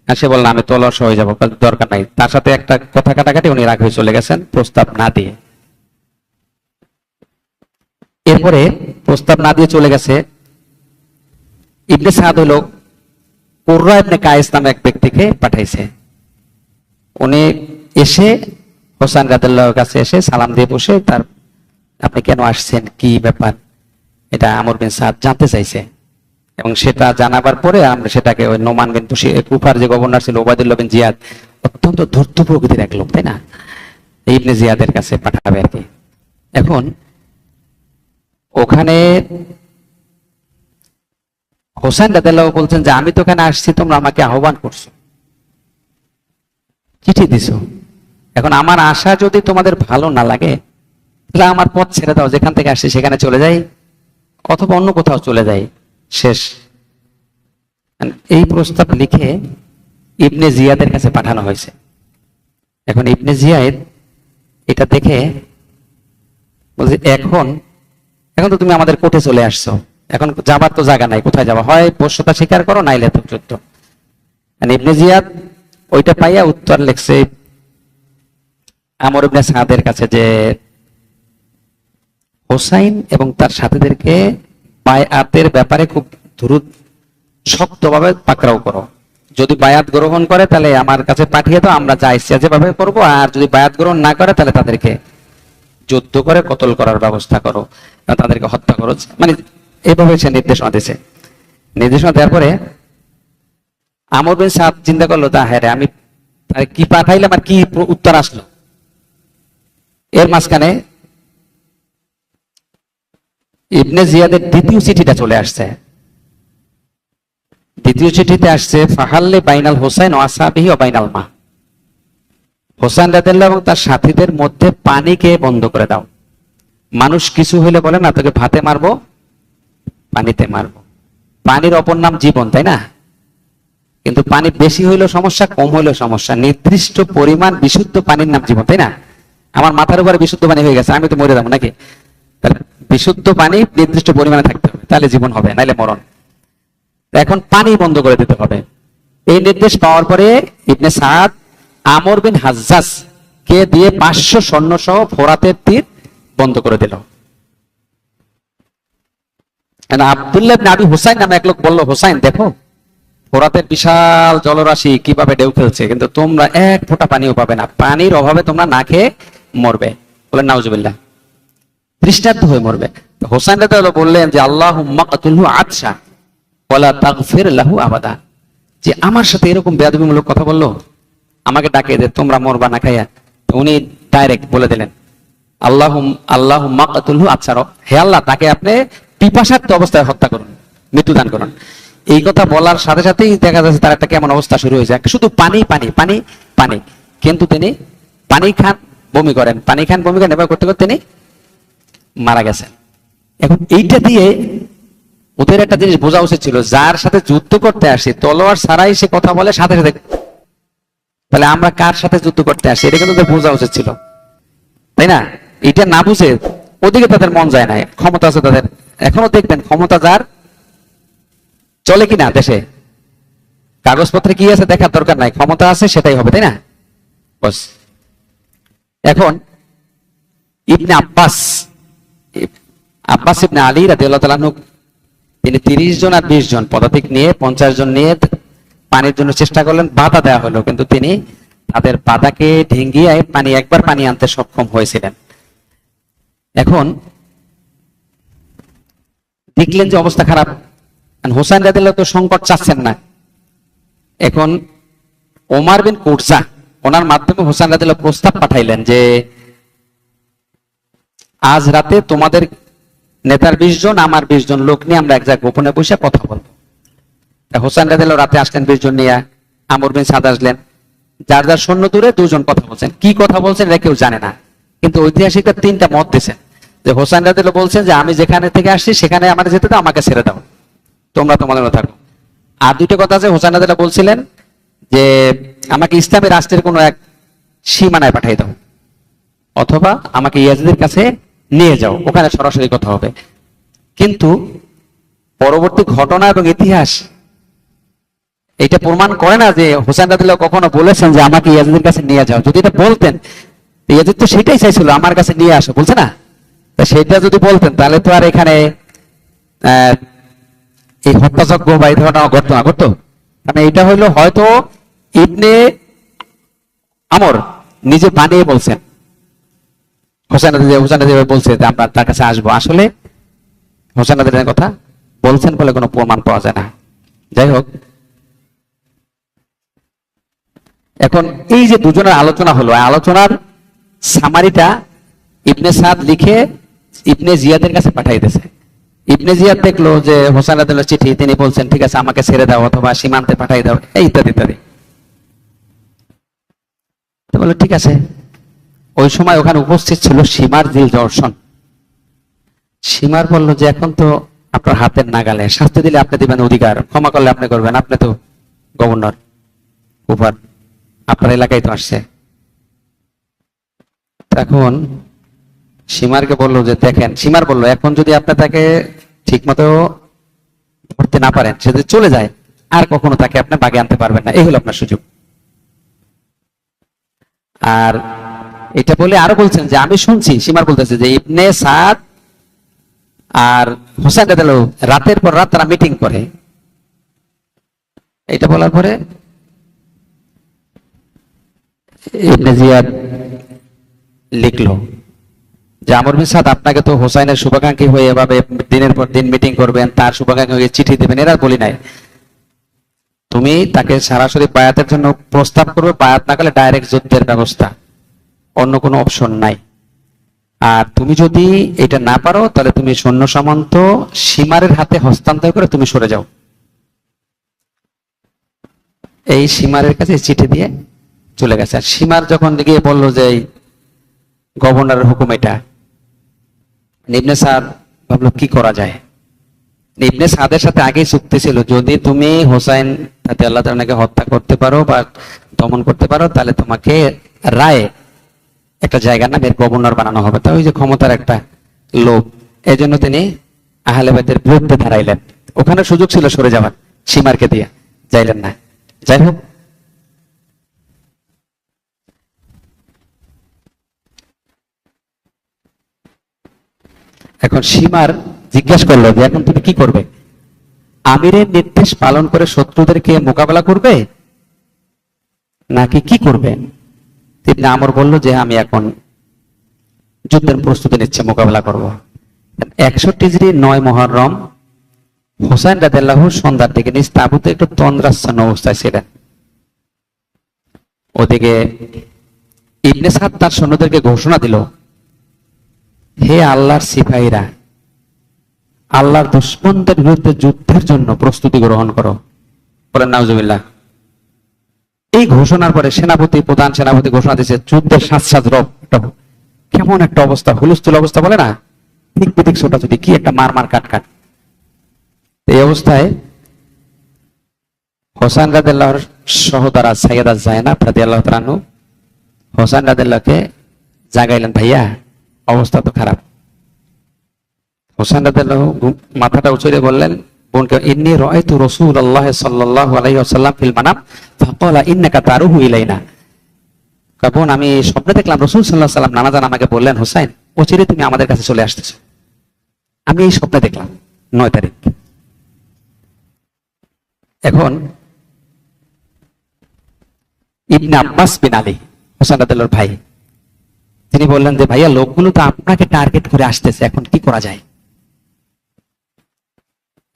আর সে বললেন আমি তলোয়ার সহ যাবো, দরকার নাই। তার সাথে একটা কথা কাটাকাটি, উনি রাগ হয়ে চলে গেছেন প্রস্তাব না দিয়ে। এরপরে প্রস্তাব না দিয়ে চলে গেছে ইবনে সাদ, হলো কুররা ইবনে কায়েস নামে এক ব্যক্তিকে পাঠাইছে। উনি এসে হোসেন রাদিয়াল্লাহু কাছে এসে সালাম দিয়ে বসে তার আপনি কেন আসছেন, কি ব্যাপার, এটা আমর বিন সাদ জানতে চাইছে। এবং সেটা জানাবার পরে আমরা সেটাকে ওই নোমান বিন কুফার যে গভর্নর ছিল ওবায়দুল্লাহ বিন জিয়াদ, অত্যন্ত ধূর্ত প্রকৃতির এক লোক, তাই না, ইবনে জিয়াদের কাছে পাঠাবে আর কি। এখন ওখানে হোসেন রাদিয়াল্লাহু বলছেন যে আমি তো ওখানে আসছি, তোমরা আমাকে আহ্বান করছো, চিঠি দিছো, এখন আমার আশা যদি তোমাদের ভালো না লাগে তাহলে আমার পথ ছেড়ে দাও, যেখান থেকে আসছি সেখানে চলে যাই, অথবা অন্য কোথাও চলে যাই, শেষ। এই প্রস্তাব লিখে ইবনে জিয়াদের কাছে পাঠানো হয়েছে। এখন ইবনে জিয়াদ এটা দেখে বলছে এখন তো তুমি আমাদের কোর্টে চলে আসছো, এখন যাবার তো জায়গা নাই, কোথায় যাবা, হয় বশ্যতা স্বীকার করো নাইলে তো যুদ্ধ। ইবনে জিয়াদ ওইটা পাইয়া উত্তর লিখছে আমর ইবনে সাদের কাছে যে হোসাইন এবং তার সাথীদেরকে বায়াতের ব্যাপারে খুব দ্রুত শক্তভাবে পাকড়াও করো। যদি বায়াত গ্রহণ করে তাহলে আমার কাছে পাঠিয়ে দাও, আমরা যা ইচ্ছা যেভাবে করবো। আর যদি বায়াত গ্রহণ না করে তাহলে তাদেরকে যুদ্ধ করে কতল করার ব্যবস্থা করো, তাদেরকে হত্যা করো। মানে এভাবে সে নির্দেশনা দিয়েছে। নির্দেশনা দেওয়ার পরে আমর বিন সাদ চিন্তা করলো, তা হ্যাঁ রে, আমি কি পাঠাইলাম আর কি উত্তর আসলো। এর মাঝখানে ইবনে জিয়াদের দ্বিতীয় চিঠিটা চলে আসছে। দ্বিতীয় চিঠিতে আসছে, ফাহাল্লে বাইনাল হোসাইন ও আসহাবিহি ওয়া বাইনাল মা। হোসেন রাদিয়াল্লাহু এবং তার সাথীদের মধ্যে পানিকে বন্ধ করে দাও। মানুষ কিছু হইলে বলে না, তোকে ভাতে মারবো, পানিতে মারবো। পানির অপর নাম জীবন, তাই না? কিন্তু পানি বেশি হইলেও সমস্যা, কম হইলেও সমস্যা। নির্দিষ্ট পরিমাণ বিশুদ্ধ পানির নাম জীবন, তাই না? আমার মাথার উপরে বিশুদ্ধ পানি হয়ে গেছে, আমি তো মরে যাবো নাকি? তাহলে বিশুদ্ধ পানি নির্দিষ্ট পরিমাণে থাকতে হবে, তাহলে জীবন হবে, নাইলে মরণ। এখন পানি বন্ধ করে দিতে হবে। এই নির্দেশ পাওয়ার পরে ইবনে সাদ আমর বিন হাজ্জাজ কে দিয়ে 500 সৈন্য সহ ফোরাতের তীর বন্ধ করে দিল। আব্দুল্লাহ ইবনে আবি হুসাইন নামে এক লোক বলল, হুসাইন দেখো ফোরাতের বিশাল জলরাশি কিভাবে ঢেউ খেলছে, কিন্তু তোমরা এক ফোঁটা পানিও পাবে না, পানির অভাবে তোমরা না খেয়ে মরবে। বলেন নাউজুবিল্লাহ, তৃষ্ণার্ত হয়ে মরবে। হুসাইন রাদিয়াল্লাহু বললেন যে আল্লাহুম্মা কাতুলহু আতশা ওয়ালা তাগফির লাহু আবাদা। যে আমার সাথে এরকম বেয়াদবিমূলক কথা বললো, আমাকে ডাকে যে তোমরা মরবা না খাইয়া। উনি ডাইরেক্ট বলে দিলেন আল্লাহুম্মা কাতুলহু আতশা, হে আল্লাহ তাকে আপনি পিপাসার্ত অবস্থায় হত্যা করুন, মৃত্যুদান করুন। এই কথা বলার সাথে সাথেই দেখা যাচ্ছে তার একটা কেমন অবস্থা শুরু হয়েছে, শুধু পানি পানি পানি পানি। কিন্তু তিনি পানি খান বমি করেন, পানি খান বমি করেন, এবার করতে করতে তিনি মারা গেছেন। এখন এইটা দিয়ে ওদের একটা জিনিস বোঝা উচিত ছিল, যার সাথে যুদ্ধ করতে আসি তলোয়ার ছাড়াই সে কথা বলে সাথে সাথে, তাহলে আমরা কার সাথে যুদ্ধ করতে আসি এটা কিন্তু বোঝা উচিত ছিল, তাই না? এটা না বুঝে ওদিকে তাদের মন যায় না। ক্ষমতা আছে তাদের, এখনো দেখবেন ক্ষমতা যার চলে কিনা দেশে, কাগজপত্রে কি আছে দেখার দরকার নাই, ক্ষমতা আছে সেটাই হবে, তাই না? বস এখন ইবনে আব্বাস ইবনে আলী রাদিয়াল্লাহু তাআলা আনহু, তিনি 30 জন আর 20 জন পদাতিক নিয়ে 50 জন নিয়ে পানির জন্য চেষ্টা করলেন, বাধা দেওয়া হলো, কিন্তু তিনি তাদের বাধাকে ঢেঙ্গিয়ে একবার পানি আনতে সক্ষম হয়েছিলেন। এখন দেখলেন যে অবস্থা খারাপ, হোসেন রাদিয়াল্লাহু তো সংকট চাচ্ছেন না। এখন ওমর বিন কুরজা ওনার মাধ্যমে হোসেন রাদিয়াল্লাহু প্রস্তাব পাঠাইলেন যে আজ রাতে তোমাদের নেতার 20 জন আমার 20 জন লোক নিয়ে আমরা এক জায়গায় গোপনে বসে কথা বলবো। হোসেন রাদিয়াল্লাহু রাতে আসলেন 20 জন নিয়ে, আমর বিন সাদ আসলেন, যার যার সৈন্য দূরে দুজন কথা বলছেন। কি কথা বলছেন এটা কেউ জানে না, কিন্তু ঐতিহাসিকরা 3টা মত দিয়েছেন। যে হোসেন রাদিয়াল্লাহু বলছেন যে আমি যেখানে থেকে আসছি সেখানে আমার যেতে দাও, আমাকে ছেড়ে দাও, তোমরা তোমাদের মতো থাকো। আর 2টা কথা আছে, হোসেন রাদিয়াল্লাহু বলছিলেন যে আমাকে ইসলামী রাষ্ট্রের কোনো এক সীমানায় পাঠিয়ে দাও, অথবা আমাকে ইয়াজিদের কাছে নিয়ে যাও, ওখানে সরাসরি কথা হবে। কিন্তু পরবর্তী ঘটনা এবং ইতিহাস এটা প্রমাণ করে না যে হোসেন রাদিয়াল্লাহু কখনো বলেছেন যে আমাকে ইয়াজিদের কাছে নিয়ে যাও। যদি এটা বলতেন, ইয়াজিদ তো সেটাই চাইছিল, আমার কাছে নিয়ে আসো, বলছে না? সেটা যদি বলতেন তাহলে তো আর এখানে এই হত্যাযজ্ঞ বা এই ধরনের ঘটনা ঘটতো। মানে এটা হইলো হয়তো ইবনে আমর নিজে বানিয়ে বলছেন, হোসেন রাদিয়াল্লাহু বলছে যে আমরা তার কাছে আসবো। আসলে হোসেন রাদিয়াল্লাহু কথা বলছেন বলে কোনো প্রমাণ পাওয়া যায় না। যাই হোক, এখন এই যে দুজনের আলোচনা হলো, আলোচনার সামারিটা ইবনে সাদ লিখে ইবনে জিয়াদের কাছে পাঠিয়ে দিয়েছে। ইবনে জিয়াদ দেখলো যে হোসেন রাদিয়াল্লাহু চিঠি, তিনি বলছেন ঠিক আছে আমাকে ছেড়ে দাও অথবা সীমান্তে পাঠিয়ে দাও, এই ইত্যাদি ইত্যাদি। তো বললো ঠিক আছে। ওই সময় ওখানে উপস্থিত ছিল সীমার জিল দর্শন। সীমার বললো যে এখন তো আপনার হাতের নাগালে, শাস্তি দিলে আপনি দিবেন অধিকার, ক্ষমা করলে আপনি করবেন, আপনি তো গভর্নর উপর, আপনার এলাকায় তো আসছে। তখন সীমারকে বললো যে দেখেন, সীমার বললো এখন যদি আপনি তাকে ঠিক মতো ধরতে না পারেন, সে যদি চলে যায় আর কখনো তাকে আপনি বাগে আনতে পারবেন না, এই হলো আপনার সুযোগ। আর এটা বলে আরো বলছেন যে আমি শুনছি, সীমার বলতেছে যে ইবনে সাদ আর হোসেন রাদিয়াল্লাহু রাতের পর রাত তারা মিটিং করে। এটা বলার পরে ইবনে জিয়াদ লিখলো যে আমর বিন সাদ, আপনাকে তো হোসাইনের শুভাকাঙ্ক্ষী হয়ে এভাবে দিনের পর দিন মিটিং করবেন, তার শুভাকাঙ্ক্ষী হয়ে চিঠি দেবেন, এরা বলি নাই। তুমি তাকে সরাসরি বায়াতের জন্য প্রস্তাব করবে, বায়াত না করলে ডাইরেক্ট যুদ্ধের ব্যবস্থা, অন্য কোনো অপশন নাই। আর তুমি যদি এটা না পারো তাহলে তুমি সৈন্য সামন্ত সীমারের হাতে হস্তান্তর করে তুমি সরে যাও। এই সীমারের কাছে চিঠি দিয়ে চলে গেছে। আর সীমার যখন গিয়ে বললো যে গভর্নরের হুকুম এটা, ইবনে সাদ ভাবলো কি করা যায়। ইবনে সাদের সাথে আগেই চুক্তি ছিল, যদি তুমি হোসাইন রাদিয়াল্লাহু তাআলাকে হত্যা করতে পারো বা দমন করতে পারো তাহলে তোমাকে রায়ে একটা জায়গার নামে গভর্নর বানানো হবে। তো ওই যে ক্ষমতার একটা লোভ, এই জন্য তিনি আহলে বাইতের বিরুদ্ধে দাঁড়াইলেন। ওখানে সুযোগ ছিল সরে যাওয়ার, সীমারকে দিয়ে যাইলেন না। যাই হোক, এখন সীমার জিজ্ঞেস করলো যে এখন তুমি কি করবে, আমিরের নির্দেশ পালন করে শত্রুদেরকে মোকাবেলা করবে নাকি কি করবে? ইবনে আমর বলল যে আমি এখন যুদ্ধের প্রস্তুতি নিচ্ছে, মোকাবেলা করব। 61 হিজরি 9 মুহররম হোসেন রাদিয়াল্লাহু সন্ধ্যার দিকে নিজ তাঁবুতে একটু তন্দ্রাচ্ছন্ন অবস্থায় ছিলেন। ওদিকে ইবনে সাদ তার সৈন্যদেরকে ঘোষণা দিল, হে আল্লাহর সিপাহীরা, আল্লাহর দুশমনদের বিরুদ্ধে যুদ্ধের জন্য প্রস্তুতি গ্রহণ করো। বলেন নাউজুবিল্লাহ। এই ঘোষণার পরে সেনাপতি, প্রধান সেনাপতি ঘোষণা দিয়েছে যুদ্ধের সাজ রব। কেমন একটা অবস্থা, হুলস্থুল অবস্থা বলে না, ঠিক পিঠিক ছোটাছুটি, কি একটা মার কাট কাট। এই অবস্থায় হোসেন রাদিয়াল্লাহুর সহোদরা সাইয়েদা যায়েনাব রাদিয়াল্লাহু তাআলা আনহু হোসেন রাদিয়াল্লাহকে জাগাইলেন, ভাইয়া অবস্থা তো খারাপ। হোসেন রাদিয়াল্লাহু মাথাটা উঁচুরে বললেন বোনকে, ইন্নী রাআইতু রাসূলুল্লাহ সাল্লাল্লাহু আলাইহি ওয়াসাল্লাম ফিল মানাম ফাকালা ইন্নাকা তারুহু ইলাইনা। বোন, আমি স্বপ্নে দেখলাম রাসূল সাল্লাল্লাহু আলাইহি ওয়াসাল্লাম নামাজান আমাকে বললেন, হোসেন অচিরে তুমি আমাদের কাছে চলে আসতেছো। আমি এই স্বপ্নে দেখলাম 9 তারিখ। এখন ইবনে আব্বাস বিন আলী, হোসেন রাদিয়াল্লাহুর ভাই, তিনি বললেন যে ভাইয়া লোকগুলো তো আপনাকে টার্গেট করে আসতেছে, এখন কি করা যায়?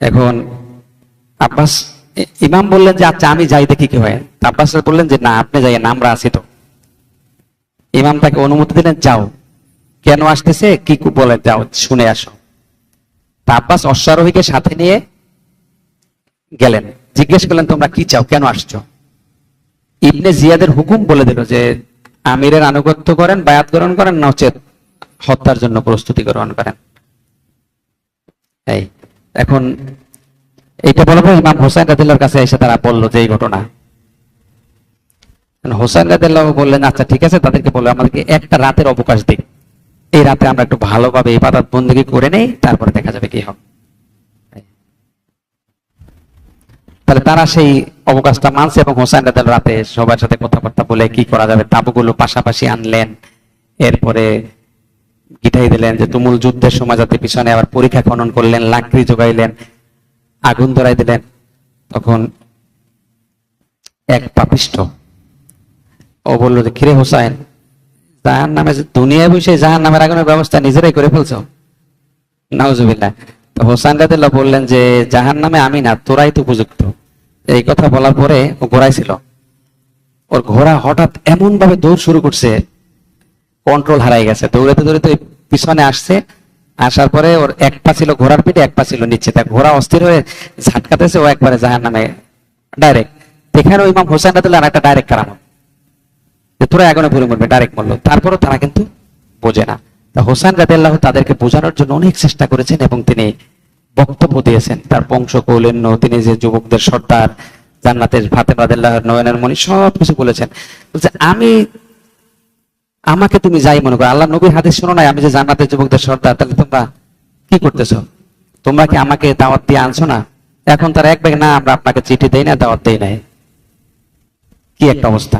এখন আব্বাস ইমাম বললেন যে আচ্ছা আমি যাই দেখি কি হয়। আব্বাস বললেন যে না, আপনি যাইয়েন, আমরা আছি তো। ইমাম তাকে অনুমতি দিলেন, যাও, কেন আসতেছে কি বলে, যাও শুনে আসো। তা আব্বাস অশ্বারোহীকে সাথে নিয়ে গেলেন, জিজ্ঞেস করলেন তোমরা কি চাও, কেন আসছো? ইবনে জিয়াদের হুকুম বলে দিল যে আমিরের আনুগত্য করেন, বায়াত গ্রহণ করেন, নচেত হত্যার জন্য প্রস্তুতি গ্রহণ করেন। এই এখন এইটা বলার পর ইমাম হোসেন রাদিয়াল্লাহুর কাছে এসে তারা বললো যে এই ঘটনা। হোসেন রাদিয়াল্লাহু বললেন আচ্ছা ঠিক আছে, তাদেরকে বললো আমাদেরকে একটা রাতের অবকাশ দিন, এই রাতে আমরা একটু ভালোভাবে ইবাদত বন্দেগী করে নেই, তারপরে দেখা যাবে কি হবে। তাহলে তারা সেই অবকাশটা মানছে এবং হোসেন রাদিয়াল্লাহু রাতে সবার সাথে কথাবার্তা বলে কি করা যাবে তাবুগুলো পাশাপাশি আনলেন, এরপরে গিটাই দিলেন যে তুমুল যুদ্ধের সময় যাতে পিছনে আবার পরীক্ষা খনন করলেন, লাকড়ি জোগাইলেন, আগুন ধরাই দিলেন। তখন এক পাপিষ্ঠ ও বললো যে কিরে হোসেন, জাহান নামে দুনিয়ায় বসে জাহান নামের আগুনের ব্যবস্থা নিজেরাই করে ফেলছো, নাউজুবিল্লাহ। তো হোসেন রাদিয়াল্লাহু বললেন যে জাহান নামে আমি না, তোরাই তো উপযুক্ত। এই কথা বলার পরে ও ঘোড়ায় ছিল, ওর ঘোড়া হঠাৎ এমন ভাবে দৌড় শুরু করছে, কন্ট্রোল হারাই গেছে, দৌড়াতে দৌড়াতে পিছনে আসছে। আসার পরে ওর এক পা ছিল ঘোড়ার পিঠে, এক পা ছিল নিচে, তা ঘোড়া অস্থির হয়ে ঝাটকাতেছে, ও একবারে জাহান নামে ডাইরেক্ট। এখানে ইমাম হোসেন রাদিয়াল্লাহু একটা ডাইরেক্ট কারামত, যে তোরা আগুনে পুড়ে মরবে, ডাইরেক্ট মরলো। তারপরও তারা কিন্তু বোঝে না। তা হোসেন রাদিয়াল্লাহু তাদেরকে বোঝানোর জন্য অনেক চেষ্টা করেছেন এবং তিনি বক্তব্য দিয়েছেন, তার বংশ কৌলিন্য, তিনি যে যুবকদের সর্দার, জান্নাতের ফাতেমা রাদিয়াল্লাহু নয়নের মণি, সবকিছু বলেছেন। বলছে আমাকে তুমি যাই মনে করো, আল্লাহ নবীর হাদিস শোনো নাই আমি যে জান্নাতের যুবকদের সর্দার, তাহলে তোমরা কি করতেছো? তোমরা কি আমাকে দাওয়াত দিয়ে আনছো না? এখন তার এক ব্যাগ না, আমরা আপনাকে চিঠি দেই না, দাওয়াত দেই নাই। কি একটা অবস্থা!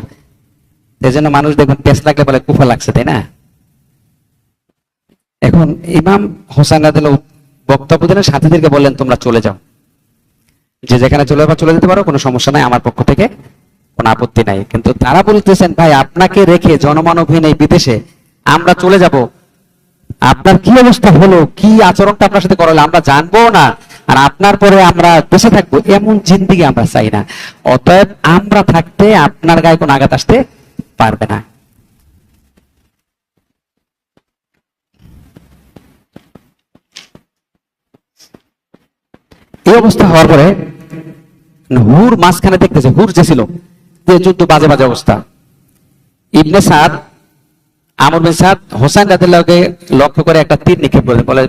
এই জন্য মানুষ দেখবেন পেস লাগলে বলে কুফা লাগছে, তাই না? এখন ইমাম হোসেন রাদিয়াল্লাহু বক্তব্য দিলেন, সাথীদেরকে বললেন তোমরা চলে যাও, যে যেখানে চলে যেতে পারো, কোনো সমস্যা নাই, আমার পক্ষ থেকে কোনো আপত্তি নাই। কিন্তু তারা বলতেছেন ভাই আপনাকে রেখে জনমানবহীন এই বিদেশে আমরা চলে যাব, আপনার কি অবস্থা হলো, কি আচরণটা আপনার সাথে করালো আমরা জানবো না, আর আপনার পরে আমরা বেঁচে থাকবো, এমন জিন্দেগি আমরা চাই না। অতএব আমরা থাকতে আপনার গায়ে কোনো আঘাত আসতে পারবে না। এই অবস্থা হওয়ার পরে হুর মাঝখানে দেখতেছে, হুর যে ছিল যে যুদ্ধ বাজে বাজে অবস্থা, ইবনে সাদ, আমর বিন সাদ হোসেন রাদিয়াল্লাহুকে লক্ষ্য করে একটা তীর নিক্ষেপ করে বলে,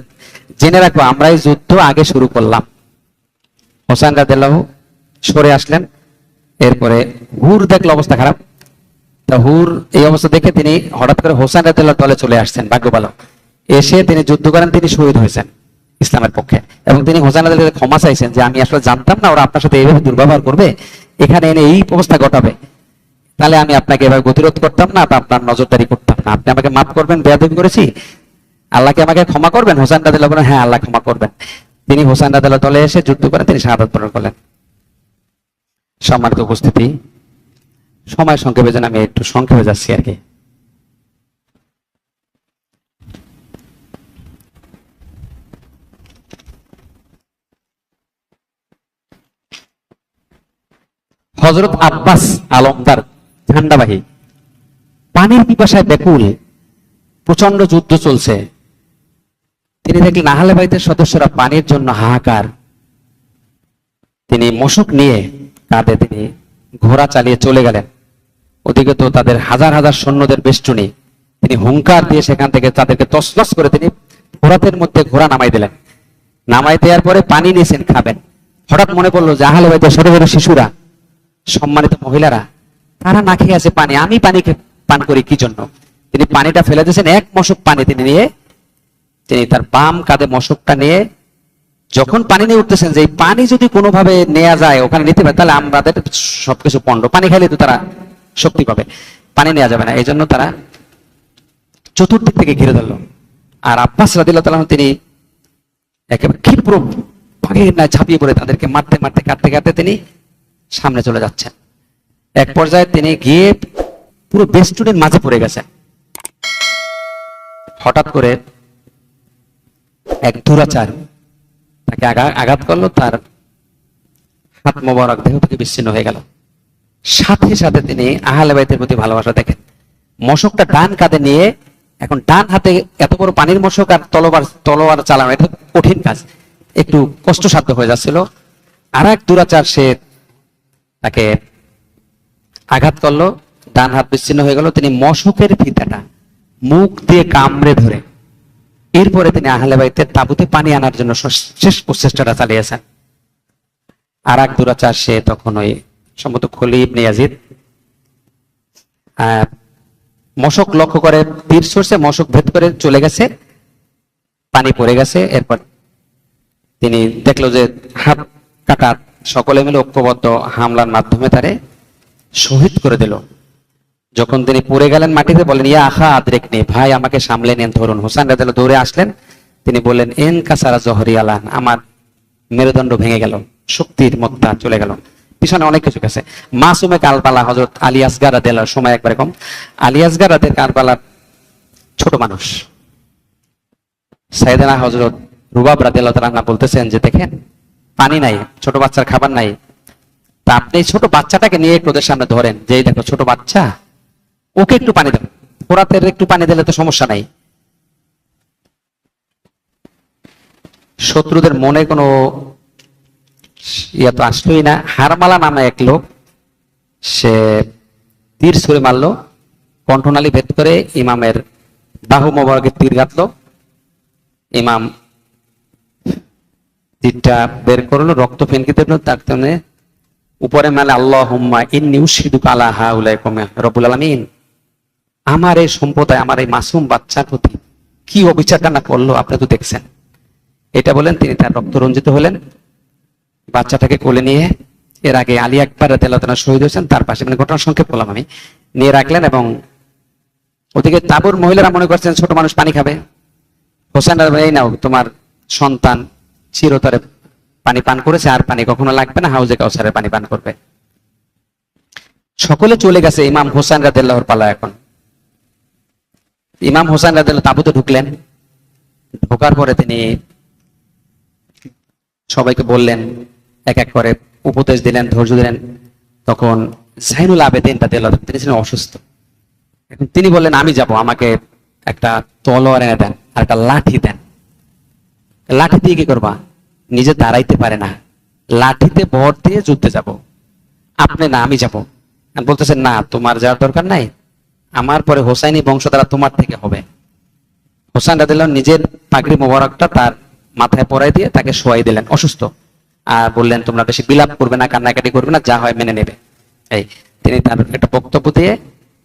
জেনে রাখবো আমরা এই যুদ্ধ আগে শুরু করলাম। হোসেন রাদিয়াল্লাহু সরে আসলেন। এরপরে হুর দেখলো অবস্থা খারাপ, তা হুর এই অবস্থা দেখে তিনি হঠাৎ করে হোসেন রাদিয়াল্লাহু দলে চলে আসছেন, ভাগ্য ভালো। এসে তিনি যুদ্ধ করেন, তিনি শহীদ হয়েছেন ইসলামের পক্ষে। এবং তিনি হোসেন রাদিয়াল্লাহু ক্ষমা চাইছেন যে আমি আসলে জানতাম না ওরা আপনার সাথে এইভাবে দুর্ব্যবহার করবে, এখানে এনে এই অবস্থা ঘটাবে, তাহলে আমি আপনাকে এভাবে গতিরোধ করতাম না বা আপনার নজরদারি করতাম না, আপনি আমাকে মাফ করবেন, বেয়াদবি করেছি, আল্লাহকে আমাকে ক্ষমা করবেন। হোসেন রাদিয়াল্লাহু বলেন হ্যাঁ আল্লাহ ক্ষমা করবেন। তিনি হোসেন রাদিয়াল্লাহু দলে এসে যুদ্ধ করে তিনি শাহাদাত বরণ করলেন। সম্মানিত উপস্থিতি, সময় সংক্ষেপে যেন আমি একটু সংক্ষেপে যাচ্ছি আর কি। হযরত আব্বাস আলমদার ঝান্ডাবাহী পানির পিপাসায় ব্যাকুল, প্রচন্ড যুদ্ধ চলছে। তিনি দেখলেন আহলে বাইতের সদস্যরা পানির জন্য হাহাকার। তিনি মশক নিয়ে কাঁধে তিনি ঘোড়া চালিয়ে চলে গেলেন। ওদিকে তো তাদের হাজার হাজার সৈন্যদের বেষ্টনী। তিনি হুঙ্কার দিয়ে সেখান থেকে তাদেরকে তছনছ করে তিনি ঘোড়াদের মধ্যে ঘোড়া নামাই দিলেন। নামাই দেওয়ার পরে পানি নিয়েছেন খাবেন, হঠাৎ মনে পড়লো যে আহলে বাইতের ছোট ছোট শিশুরা, সম্মানিত মহিলারা, তারা না খেয়ে আছে পানি, আমি পানি পান করি কি জন্য? তিনি পানিটা ফেলে দিয়েছেন, এক মশক পানি তিনি নিয়ে, তিনি তার বাম কাঁধে মশকটা নিয়ে যখন পানি নিয়ে উঠতেছেন, যে পানি যদি কোনোভাবে নেওয়া যায় ওখানে নিতে পারে, তাহলে আমাদের সবকিছু পণ্ড, পানি খাইলে তো তারা শক্তি পাবে, পানি নেওয়া যাবে না, এই জন্য তারা চতুর্দিক থেকে ঘিরে ধরলো। আর আব্বাস রাদিয়াল্লাহু তাআলা তিনি একেবারে ক্ষিপ্র বাঘের ন্যায় ঝাঁপিয়ে পড়ে তাদেরকে মারতে মারতে কাটতে কাটতে তিনি সামনে চলে যাচ্ছেন। এক পর্যায়ে তিনি গিয়ে পুরো বেষ্টনীর মাঝে পড়ে গেছেন। হঠাৎ করে এক দুরাচার তাকে আঘাত করলো, তার হাত মোবারক দেহ থেকে বিচ্ছিন্ন হয়ে গেল। সাথে সাথে তিনি আহলে বাইতের প্রতি ভালোবাসা দেখেন, মশকটা ডান কাঁধে নিয়ে, এখন ডান হাতে এত বড় পানির মশক আর তলোয়ার চালানো এটা কঠিন কাজ, একটু কষ্টসাধ্য হয়ে যাচ্ছিল। আর এক দুরাচার সে তাকে আঘাত করলো, ডান হাত বিচ্ছিন্ন হয়ে গেল। তিনি মশকের ফিতাটা মুখ দিয়ে কামড়ে ধরে এরপরে তিনি আহলে বাইতের তাঁবুতে পানি আনার জন্য শেষ প্রচেষ্টাটা চালিয়েছেন। আর এক দুরাচার সে তখন ওই সম্ভবত খলিল ইবনে ইয়াজিদ মশক লক্ষ্য করে তীর ছুড়ছে, মশক ভেদ করে চলে গেছে, পানি পড়ে গেছে। এরপর তিনি দেখলো যে হাত কাটা, সকলে মিলে ঐক্যবদ্ধ হামলার মাধ্যমে তারে শহীদ করে দিল। যখন তিনি পড়ে গেলেন মাটিতে, বলেন ইয়া আখা আদরিকনি, ভাই আমাকে সামলে নেন, ধরুন। হোসেন রাদিয়াল্লাহু দৌড়ে আসলেন, তিনি বললেন এন কাসারা জহরি আলান, আমার মেরুদণ্ড ভেঙে গেল, শক্তির মত্তা চলে গেল। পিছনে অনেক কিছু গেছে। মাসুমে কারবালা হযরত আলী আসগার রাদিয়াল্লাহু, সময় একবারে কম, আলী আসগার রাদিয়াল্লাহু কারবালার ছোট মানুষ। সাইয়েদনা হযরত রুবাব রাদিয়াল্লাহু তাআলা বলতেছেন যে দেখেন পানি নাই, ছোট বাচ্চার খাবার নাই, তা আপনি ছোট বাচ্চাটাকে নিয়ে একটু ওদের সামনে ধরেন, যে দেখো ছোট বাচ্চা, ওকে একটু পানি দেন, ফোরাতের একটু পানি দিলে তো সমস্যা নাই। শত্রুদের মনে কোনো ইয়া তো আসলোই না। হারমালা নামে এক লোক, সে তীর ছুঁড়ে মারলো, কণ্ঠনালী ভেদ করে ইমামের বাহু মোবারকে তীর গাঁথলো। ইমাম তীরটা বের করলো, রক্ত ফেনকে দিল, তার জন্য উপরে মেলে আল্লাহুম্মা ইন্নী উশহিদুকা আলা হাউলাইকুম রব্বুল আলামিন, আমার এই সম্প্রদায়, আমার এই মাসুম বাচ্চার প্রতি কি অবিচারটা না করলো আপনি তো দেখছেন। এটা বলেন তিনি তার রক্ত রঞ্জিত হলেন, বাচ্চাটাকে কোলে নিয়ে, এর আগে আলী আকবর রাদিয়াল্লাহু তাআলা শহীদ হয়েছেন, তার পাশে, মানে ঘটনা সংক্ষেপ বললাম আমি, নিয়ে রাখলেন। এবং ওদিকে তাবুর মহিলারা মনে করছেন ছোট মানুষ পানি খাবে। হোসেন এই নাও তোমার সন্তান চিরতরে পানি পান করেছে, আর পানি কখনো লাগবে না, হাউজে কাউসারের পানি পান করবে। সকলে চলে গেছে, ইমাম হোসেন রাদিয়াল্লাহুর পালা। এখন ইমাম হোসেন রাদিয়াল্লাহু তাঁবুতে ঢুকলেন। ঢোকার পরে তিনি সবাইকে বললেন, এক এক করে উপদেশ দিলেন, ধৈর্য দিলেন। তখন জাইনুল আবেদিন রাদিয়াল্লাহু, তিনি ছিলেন অসুস্থ। এখন তিনি বললেন, আমি যাব, আমাকে একটা তলোয়ার এনে দেন আর একটা লাঠি দেন। লাঠি দিয়ে কি করবা? নিজে দাঁড়াইতে পারে না, লাঠিতে ভর দিয়ে যুদ্ধে যাব। আপনি না, আমি যাব। বলতেছেন, না, তোমার যাওয়ার দরকার নাই, আমার পরে হোসাইনি বংশধারা তোমার থেকে হবে। হোসেন রাদিয়াল্লাহু নিজের পাগড়ি মোবারকটা তার মাথায় পরাই দিয়ে তাকে শোয়াই দিলেন, অসুস্থ। আর বললেন, তোমরা বেশি বিলাপ করবে না, কান্নাকাটি করবে না, যা হয় মেনে নেবে। এই তিনি তার একটা বক্তব্য দিয়ে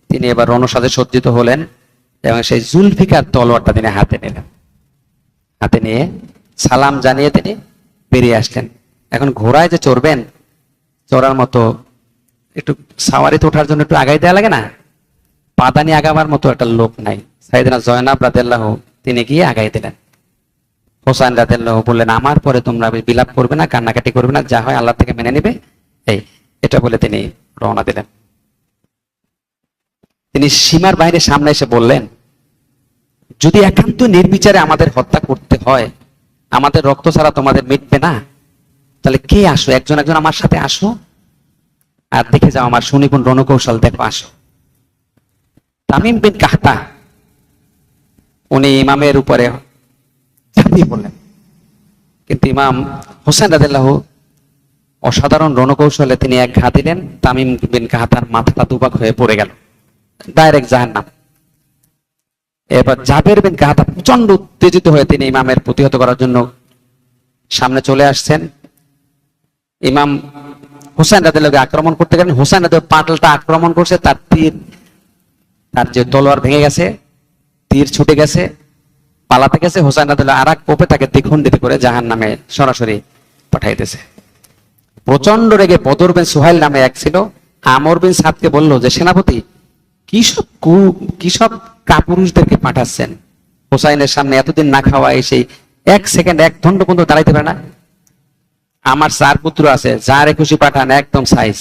তিনি এবার রণসাজে সজ্জিত হলেন এবং সেই জুলফিকার তলোয়ারটা তিনি হাতে নিলেন। হাতে নিয়ে সালাম জানিয়ে তিনি বেরিয়ে আসলেন। এখন ঘোড়ায় যে চড়বেন, চড়ার মতো একটু সাওয়ারিতে ওঠার জন্য একটু আগাই দেওয়া লাগে না, পাদানি আগাবার মতো একটা লোক নাই। সাইয়েদনা জয়নাব রাদিয়াল্লাহু তিনি গিয়ে আগাই দিলেন। হোসেন রাদিয়াল্লাহু বললেন, আমার পরে তোমরা বিলাপ করবে না, কান্নাকাটি করবে না, যা হয় আল্লাহ থেকে মেনে নেবে। এই এটা বলে তিনি রওনা দিলেন। তিনি সীমার বাইরে সামনে এসে বললেন, যদি একান্ত নির্বিচারে আমাদের হত্যা করতে হয়, আমাদের রক্ত ছাড়া তোমাদের মিটবে না, তাহলে কে আসো, একজন একজন আমার সাথে আসো আর দেখে যাও আমার সুনিপুণ রণকৌশল, দেখো আসো। তামিম বিন কাহতা উনি ইমামের উপরে ঝাঁপিয়ে পড়লেন, কিন্তু ইমাম হোসেন রাদিয়াল্লাহু অসাধারণ রণকৌশলে তিনি এক ঘা দিলেন, তামিম বিন কাহতার মাথাটা দুভাগ হয়ে পড়ে গেল, ডাইরেক্ট জাহান্নাম। এবার জাবের বিন কাহতা প্রচন্ড উত্তেজিত হয়ে তিনি ইমামের প্রতিহত করার জন্য সামনে চলে আসছেন। ইমাম হোসেন রাদিয়াল্লাহুকে আক্রমণ করতে গেলেন, হোসেন রাদিয়াল্লাহু পাল্টা আক্রমণ করছে, তার তীর, তার যে তলোয়ার ভেঙে গেছে, তীর ছুটে গেছে, পালাতে গেছে। হোসেন রাদিয়াল্লাহু আরেক কোপে তাকে দ্বিখণ্ডিত করে জাহান্নামে সরাসরি পাঠাইতেছে। প্রচন্ড রেগে বদর বিন সুহাইল নামে এক ছিল, আমর বিন সাদকে বলল যে, সেনাপতি কি সব কাপুরুষদেরকে পাঠাচ্ছেন হোসাইনের সামনে, এতদিন না খাওয়া সেই এক সেকেন্ড এক দণ্ড পর্যন্ত দাঁড়াইতে পারে না। আমার 4 পুত্র আছে, যারে খুশি পাঠান, একদম সাইজ।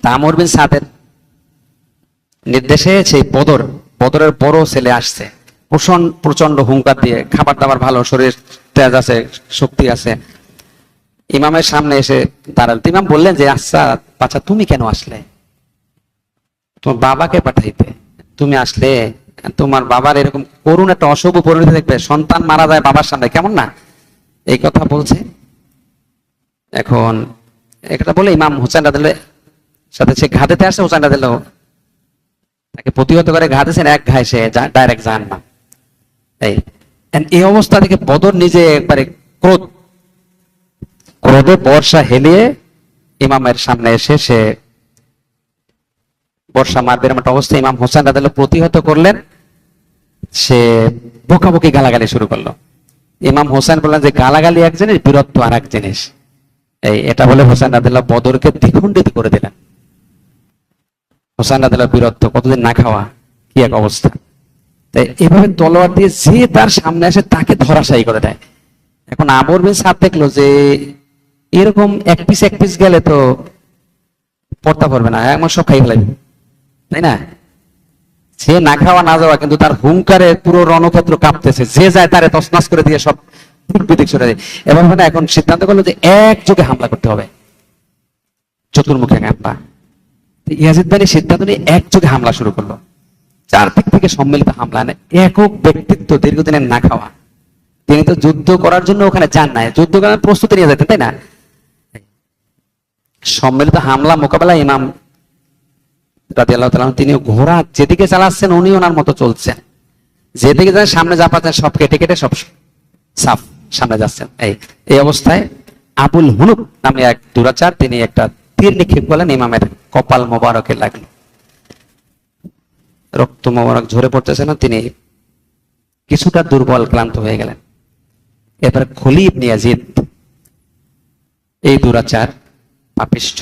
আমর বিন সাদের নির্দেশে সেই বদরের বড় ছেলে আসছে, প্রচন্ড হুঙ্কার দিয়ে, খাবার দাবার ভালো, শরীর তেজ আছে, শক্তি আছে। ইমামের সামনে এসে দাঁড়াল। ইমাম বললেন যে, আচ্ছা বাচ্চা, তুমি কেন আসলে? তোমার বাবাকে পাঠাইতে তুমি আসলে? তোমার বাবার এরকম করুণ একটা অশুভ পরিণতি দেখবে, সন্তান মারা যায় বাবার সামনে, কেমন না? এই কথা বলছে। এখন এটা বলে ইমাম হোসেন রাদিয়াল্লাহু সাথে সে ঘাতেতে আসে, হোসেন রাদিয়াল্লাহু তাকে প্রতিহত করে ঘাতেছেন, এক ঘায়ে সে ডাইরেক্ট জাহান্নাম। এই অবস্থা থেকে বদর নিজে একবারে ক্রোধে বর্ষা হেলিয়ে ইমামের সামনে এসে সে বর্ষা মারবে এমন একটা অবস্থা। ইমাম হোসেন রাদিয়াল্লাহু প্রতিহত করলেন, সে বকাবকি গালাগালি শুরু করলো। ইমাম হোসেন বললেন যে, গালাগালি এক জিনিস, বীরত্ব আর এক জিনিস। এটা বলে হোসেন রাদিয়াল্লাহু বদরকে দ্বিখণ্ডিত করে দিলেন। হোসেন রাদিয়াল্লাহু বীরত্ব, কতদিন না খাওয়া, কি এক অবস্থা। তাই এভাবে তলোয়ার দিয়ে যে তার সামনে আসে তাকে ধরাশায়ী করে দেয়। এখন আমর বিন সাদ দেখলো যে এরকম এক পিস গেলে তো পড়তা পড়বে না, এমন সব খাই ফেলাইবে, তাই না? সে না খাওয়া না যাওয়া, কিন্তু তার হুঙ্কারে পুরো রণক্ষেত্র কাঁপতেছে, যে যায় তারে তছনছ করে দিয়ে সব দিক সরে যায়। এবার মানে এখন সিদ্ধান্ত করলো যে একযোগে হামলা করতে হবে, চতুর্মুখী হামলা। ইয়াজিদ বানি সিদ্ধান্ত নিয়ে একযোগে হামলা শুরু করলো, চারদিক থেকে সম্মিলিত হামলা। একক ব্যক্তিত্ব, দীর্ঘদিনের না খাওয়া, তিনি তো যুদ্ধ করার জন্য ওখানে যান নাই, যুদ্ধ করার প্রস্তুতি নিয়ে যেতেন, তাই না? সম্মিলিত হামলা মোকাবেলা ইমাম রাদিয়াল্লাহু তাআলা তিনি ঘোড়া যেদিকে চালাচ্ছেন উনি ওনার মতো চলছেন, যেদিকে যান সামনে যা পাচ্ছেন সব কেটে কেটে সব সাফ সামনে যাচ্ছেন। এই অবস্থায় আবুল হুনুক নামে এক দুরাচার, তিনি একটা তীর নিক্ষেপ করলেন, ইমামের কপাল মোবারকে লাগলো, রক্ত মোবারক ঝরে পড়তেছে না, তিনি কিছুটা দুর্বল ক্লান্ত হয়ে গেলেন। এবার খলিদ ইবনে ইয়াজিদ, এই দুরাচার পাপিষ্ঠ,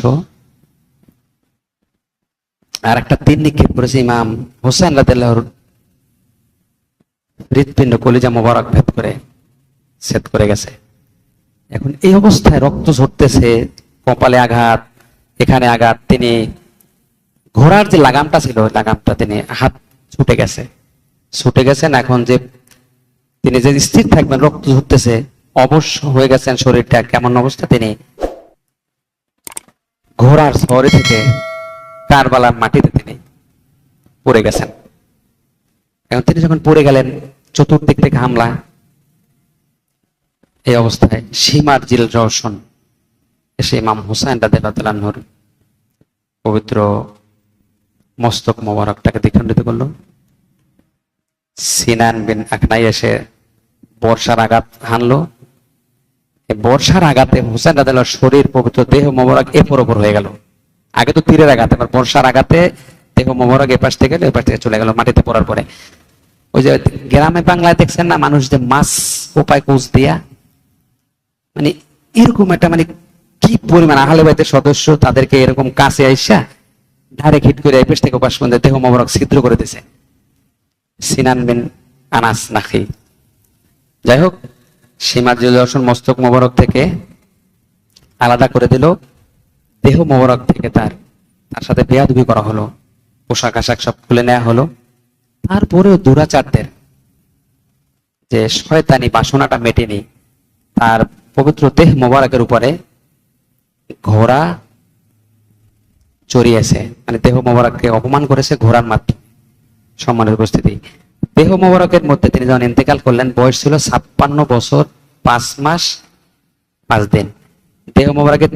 আর একটা তীর নিক্ষেপ করেছে ইমাম হোসেন রাদিয়াল্লাহুর হৃৎপিণ্ড, কলিজা মোবারক ভেদ করে ছেদ করে গেছে। এখন এই অবস্থায় রক্ত ঝরতেছে, কপালে আঘাত, এখানে আঘাত। তিনি ঘোড়ার যে লাগামটা ছিল ওই লাগামটা তিনি হাত ছুটে গেছে, ছুটে গেছেন। এখন যে তিনি যে স্থির থাকবেন, রক্ত ঝরতেছে, অবশ হয়ে গেছেন শরীরটা, কেমন অবস্থা, তিনি ঘোড়ার সওয়ারি থেকে কারবালার মাটিতে তিনি পড়ে গেছেন। এখন তিনি যখন পড়ে গেলেন, চতুর্দিক থেকে হামলা। এই অবস্থায় সীমার জিল রওশন এসে ইমাম হুসাইন রাদিয়াল্লাহু আনহুর পবিত্র মস্তক মোবারকটাকে দ্বিখণ্ডিত করলো। সিনান বিন আখনাই এসে বর্ষার আঘাত হানলো। এই বর্ষার আঘাতে হুসাইন রাদিয়াল্লাহু শরীর, পবিত্র দেহ মোবারক এপর ওপর হয়ে গেল। আগে তো তীরের আঘাত, এবার বর্ষার আঘাতে দেহ মোবারক এপাশ থেকে গেল, এপাশ থেকে চলে গেল মাটিতে পড়ার পরে। ওই যে গ্রামে বাংলায় দেখছেন না, মানুষ যে মাছ কোপায় কোচ দিয়া, মানে এরকম একটা, মানে কি পরিমাণ আহলে বাইতের সদস্য তাদেরকে এরকম কাছে আইসা ডাইরেক্ট হিট করে এপাশ থেকে ওপাশ পর্যন্ত দেহ মোবারক ছিদ্র করে দিছে সিনান বিন আনাস নাখি। যাই হোক, সীমাজুল রওশন মস্তক মোবারক থেকে আলাদা করে দিল, দেহ মোবারক থেকে তার সাথে বেয়াদবি করা হলো, পোশাক আশাক সব খুলে নেওয়া হলো। তারপরেও দুরাচারদের যে শয়তানি বাসনাটা মেটেনি, তার পবিত্র দেহ মোবারকের উপরে ঘোড়া চড়িয়েছে, মানে দেহ মোবারককে অপমান করেছে ঘোড়ার মাধ্যমে। সম্মানের উপস্থিতি, দেহ মোবারকের মধ্যে তিনি যখন ইন্তেকাল করলেন, বয়স ছিল 56 বছর 5 মাস 5 দিন। দেহ মোবারকের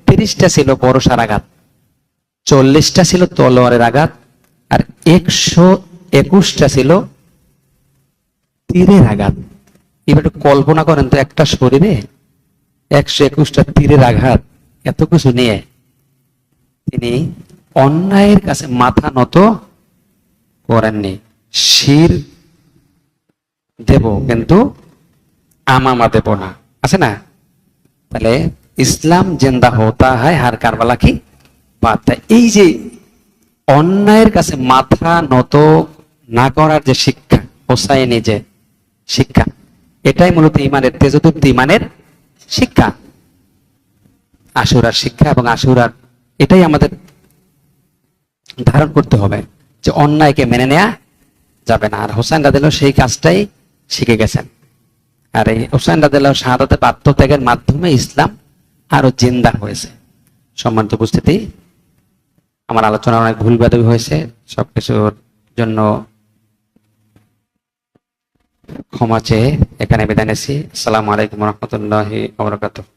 33টা ছিল বর্ষার আঘাত, 40টা ছিল তলোয়ারের আঘাত, আর 121টা ছিল তীরের আঘাত। এবার একটু কল্পনা করেন তো, একটা শরীরে 121টা তীরের আঘাত, এত কিছু নিয়ে তিনি অন্যায়ের কাছে মাথা নত করেননি। শির দেব কিন্তু আমামা দেব না, আছে না? তাহলে ইসলাম জিন্দা হতা হয় হার কারবালা কি বাত। এই যে অন্যায়ের কাছে মাথা নত না করার যে শিক্ষা, হোসাইনি যে শিক্ষা, এটাই মূলত ইমানের তেজদীপ্ত ইমানের শিক্ষা, আশুরার শিক্ষা। এবং আশুরার এটাই আমাদের ধারণ করতে হবে যে অন্যায়কে মেনে নেওয়া যাবে না। আর হোসেন রাদিয়াল্লাহু সেই কাজটাই শিখে গেছেন। আর এই হোসেন রাদিয়াল্লাহু শাহাদাতে আত্মত্যাগের মাধ্যমে ইসলাম আরো জিন্দা হয়েছে। সম্মানিত উপস্থিতি, আমার আলোচনা অনেক ভুল বেদবি হয়েছে, সবকিছুর জন্য ক্ষমা চেয়ে এখানে বিদায় নিচ্ছি। আসসালামু আলাইকুম ওয়া রাহমাতুল্লাহি ওয়া বারাকাতুহু।